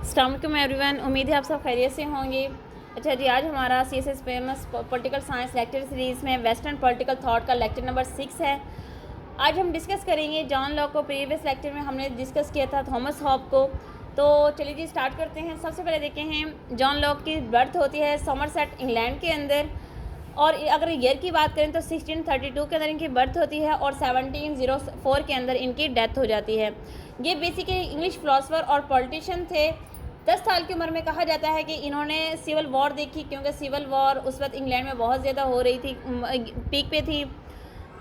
अस्सलाम वालेकुम एवरीवन, उम्मीद है आप सब खैरियत से होंगे। अच्छा जी, आज हमारा CSS famous political science lecture series में वेस्टर्न पॉलिटिकल थॉट का लेक्चर नंबर 6 है। आज हम डिस्कस करेंगे जॉन लॉक को। प्रीवियस लेक्चर में हमने डिस्कस किया था थॉमस हॉब को। तो चलिए जी स्टार्ट करते हैं। सबसे पहले देखें हैं जॉन लॉक की बर्थ होती है समरसेट इंग्लैंड के अंदर, और अगर ईयर की बात करें तो 1632 के अंदर इनकी बर्थ होती है और 1704 के अंदर इनकी डेथ हो जाती है। ये बेसिकली इंग्लिश फिलोसफर और पॉलिटिशियन थे। 10 साल की उम्र में कहा जाता है कि इन्होंने सिविल वॉर देखी, क्योंकि सिविल वॉर उस वक्त इंग्लैंड में बहुत ज़्यादा हो रही थी, पीक पे थी।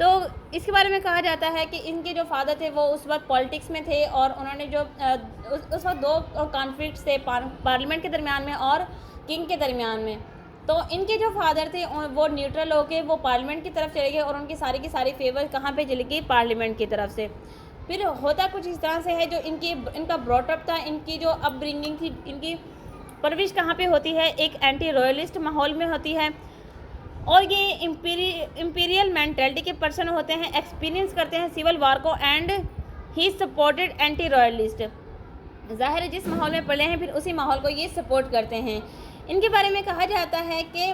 तो इसके बारे में कहा जाता है कि इनके जो फादर थे वो उस वक्त पॉलिटिक्स में थे, और उन्होंने जो उस वक्त दो कॉन्फ्लिक्ट्स थे पार्लियामेंट के दरमियान में और किंग के दरमियान में। तो इनके जो फादर थे वो न्यूट्रल होके वो पार्लियामेंट की तरफ चले गए, और उनकी सारी की सारी फेवर कहाँ पे चली गई? पार्लियामेंट की तरफ से। फिर होता कुछ इस तरह से है, जो इनका ब्रॉटअप था, इनकी जो अपब्रिंगिंग थी, इनकी परवरिश कहाँ पे होती है? एक एंटी रॉयलिस्ट माहौल में होती है, और ये इम्पीरियल मेंटालिटी के पर्सन होते हैं, एक्सपीरियंस करते हैं सिविल वार को, and he supported anti royalist. ज़ाहिर है जिस माहौल में पले हैं फिर उसी माहौल को ये सपोर्ट करते हैं। इनके बारे में कहा जाता है कि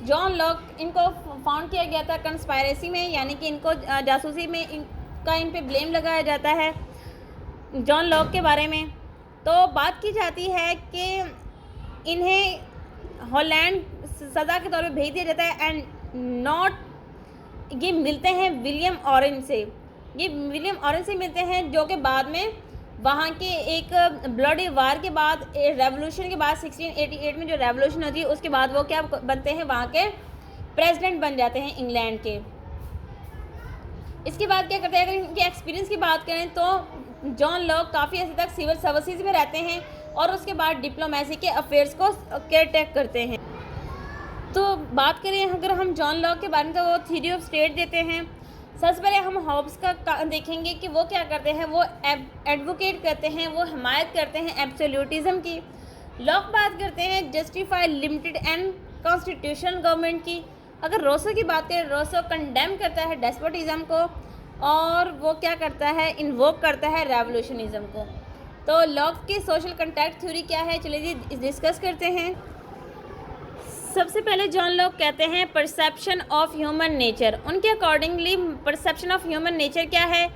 जॉन लॉक इनको फाउंड किया गया था कंस्पायरेसी में, यानी कि इनको जासूसी में इनका इन पे ब्लेम लगाया जाता है जॉन लॉक के बारे में। तो बात की जाती है कि इन्हें हॉलैंड सज़ा के तौर पे भेज दिया जाता है, एंड नॉट ये मिलते हैं विलियम ऑरेंज से। ये विलियम ऑरेंज से मिलते हैं, जो कि बाद में वहाँ के एक ब्लडी वार के बाद, रेवोल्यूशन के बाद 1688 में जो रेवोल्यूशन होती है उसके बाद वो क्या बनते हैं? वहाँ के प्रेसिडेंट बन जाते हैं इंग्लैंड के। इसके बाद क्या करते हैं? अगर इनके एक्सपीरियंस की बात करें तो जॉन लॉक काफ़ी हद तक सिविल सर्विसेज में रहते हैं, और उसके बाद डिप्लोमेसी के अफेयर्स को केयर टेक करते हैं। तो बात करें अगर हम जॉन लॉक के बारे में, तो वो थ्योरी ऑफ स्टेट देते हैं। सबसे पहले हम हॉब्स का देखेंगे कि वो क्या करते हैं। वो एडवोकेट करते हैं, वो हिमायत करते हैं एब्सोल्यूटिज्म की। लॉक बात करते हैं justify limited and constitutional government की। अगर रोसो की बात करें, रोसो कंडेम करता है डेस्पोटिज्म को, और वो क्या करता है? इन्वोक करता है रेवोल्यूशनिज्म को। तो लॉक की सोशल कंट्रैक्ट थ्योरी क्या है? चलिए जी डिस्कस करते हैं। सबसे पहले जॉन लॉक कहते हैं परसेप्शन ऑफ ह्यूमन नेचर। उनके accordingly perception of human nature क्या है?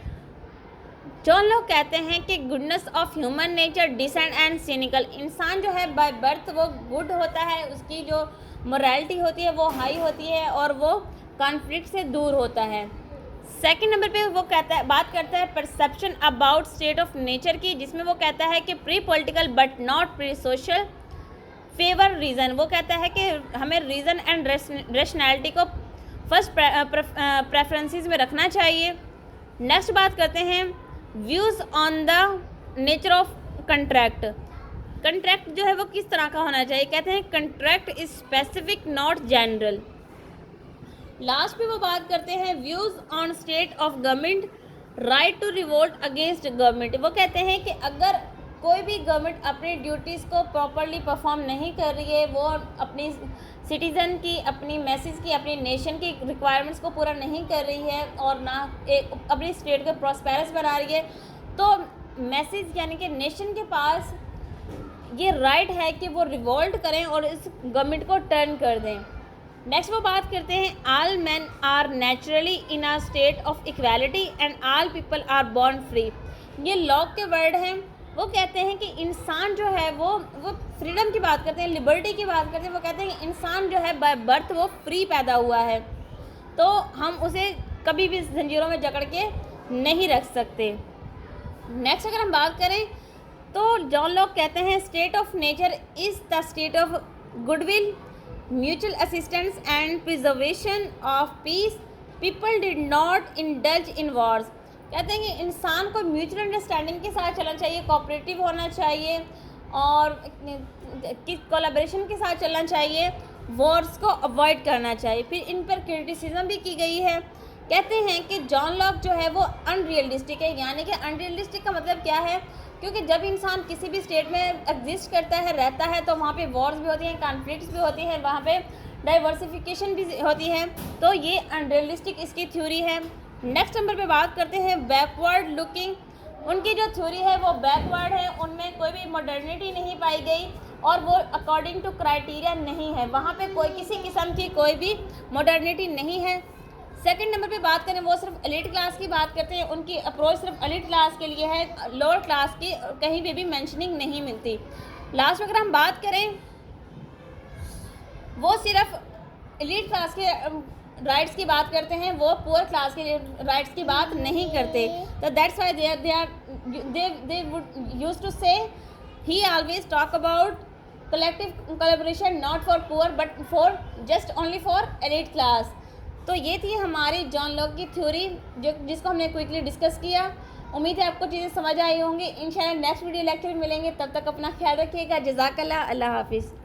जॉन लॉक कहते हैं कि goodness of human nature decent and cynical. इंसान जो है बाय बर्थ वो गुड होता है, उसकी जो मोरालिटी होती है वो हाई होती है, और वो कॉन्फ्लिक्ट से दूर होता है। सेकंड नंबर पे वो कहता है, बात करता है perception about state of nature की, जिसमें वो कहता है कि pre political but not pre social favour reason. वो कहता है कि हमें रीज़न एंड रैशनैलिटी को फर्स्ट प्रेफरेंसेस में रखना चाहिए। नेक्स्ट बात करते हैं views on the nature of contract. Contract जो है वो किस तरह का होना चाहिए? कहते हैं contract is specific not general. Last पे वो बात करते हैं views on state of government right to revolt against government. वो कहते हैं कि अगर कोई भी गवर्नमेंट अपनी ड्यूटीज़ को प्रॉपरली परफॉर्म नहीं कर रही है, वो अपनी सिटीज़न की, अपनी मैसेज की, अपनी नेशन की रिक्वायरमेंट्स को पूरा नहीं कर रही है, और ना अपनी स्टेट को प्रॉस्पेरस बना रही है, तो मैसेज यानी कि नेशन के पास ये राइट है कि वो रिवोल्ट करें और इस गवर्नमेंट को टर्न कर दें। नेक्स्ट वो बात करते हैं all man are naturally in a state of equality and all people are born free. ये लॉक के वर्ड हैं। वो कहते हैं कि इंसान जो है वो फ्रीडम की बात करते हैं, लिबर्टी की बात करते हैं। वो कहते हैं कि इंसान जो है बाय बर्थ वो फ्री पैदा हुआ है, तो हम उसे कभी भी जंजीरों में जकड़ के नहीं रख सकते। नेक्स्ट अगर हम बात करें तो जॉन लॉक कहते हैं state of nature is the state of goodwill, mutual assistance and preservation of peace. People did not indulge in Wars. कहते हैं कि इंसान को म्यूचुअल अंडरस्टैंडिंग के साथ चलना चाहिए, कोऑपरेटिव होना चाहिए, और कोलैबोरेशन के साथ चलना चाहिए, वॉर्स को अवॉइड करना चाहिए। फिर इन पर क्रिटिसिज्म भी की गई है। कहते हैं कि जॉन लॉक जो है वो अनरियलिस्टिक है। यानी कि अनरियलिस्टिक का मतलब क्या है? क्योंकि जब इंसान किसी भी स्टेट में एग्जिस्ट करता है, रहता है, तो वहाँ पे वॉर्स भी होती हैं, कॉन्फ्लिक्ट्स भी होती हैं, वहाँ पे डाइवर्सिफिकेशन भी होती है। तो ये अनरियलिस्टिक इसकी थ्योरी है। नेक्स्ट नंबर पे बात करते हैं बैकवर्ड लुकिंग उनकी जो थ्योरी है वो बैकवर्ड है, उनमें कोई भी मॉडर्निटी नहीं पाई गई और वो अकॉर्डिंग टू क्राइटेरिया नहीं है, वहाँ पे कोई किसी किस्म की कोई भी मॉडर्निटी नहीं है। सेकंड नंबर पे बात करें, वो सिर्फ एलिट क्लास की बात करते हैं, उनकी अप्रोच सिर्फ एलिट क्लास के लिए है, लोअर क्लास की कहीं पे भी मेंशनिंग नहीं मिलती। लास्ट में अगर हम बात करें, वो सिर्फ एलिट क्लास के राइट्स की बात करते हैं, वो पुअर क्लास के राइट्स की बात नहीं करते। तो that's why they would use to say he always talk about collective collaboration not for poor but for just only for elite class. तो ये थी हमारी जॉन लॉक की थ्योरी जिसको हमने क्विकली डिस्कस किया। उम्मीद है आपको चीज़ें समझ आई होंगी। इंशाल्लाह नेक्स्ट वीडियो लेक्चर में मिलेंगे, तब तक अपना ख्याल रखिएगा। जज़ाकल्लाह, अल्लाह हाफिज़।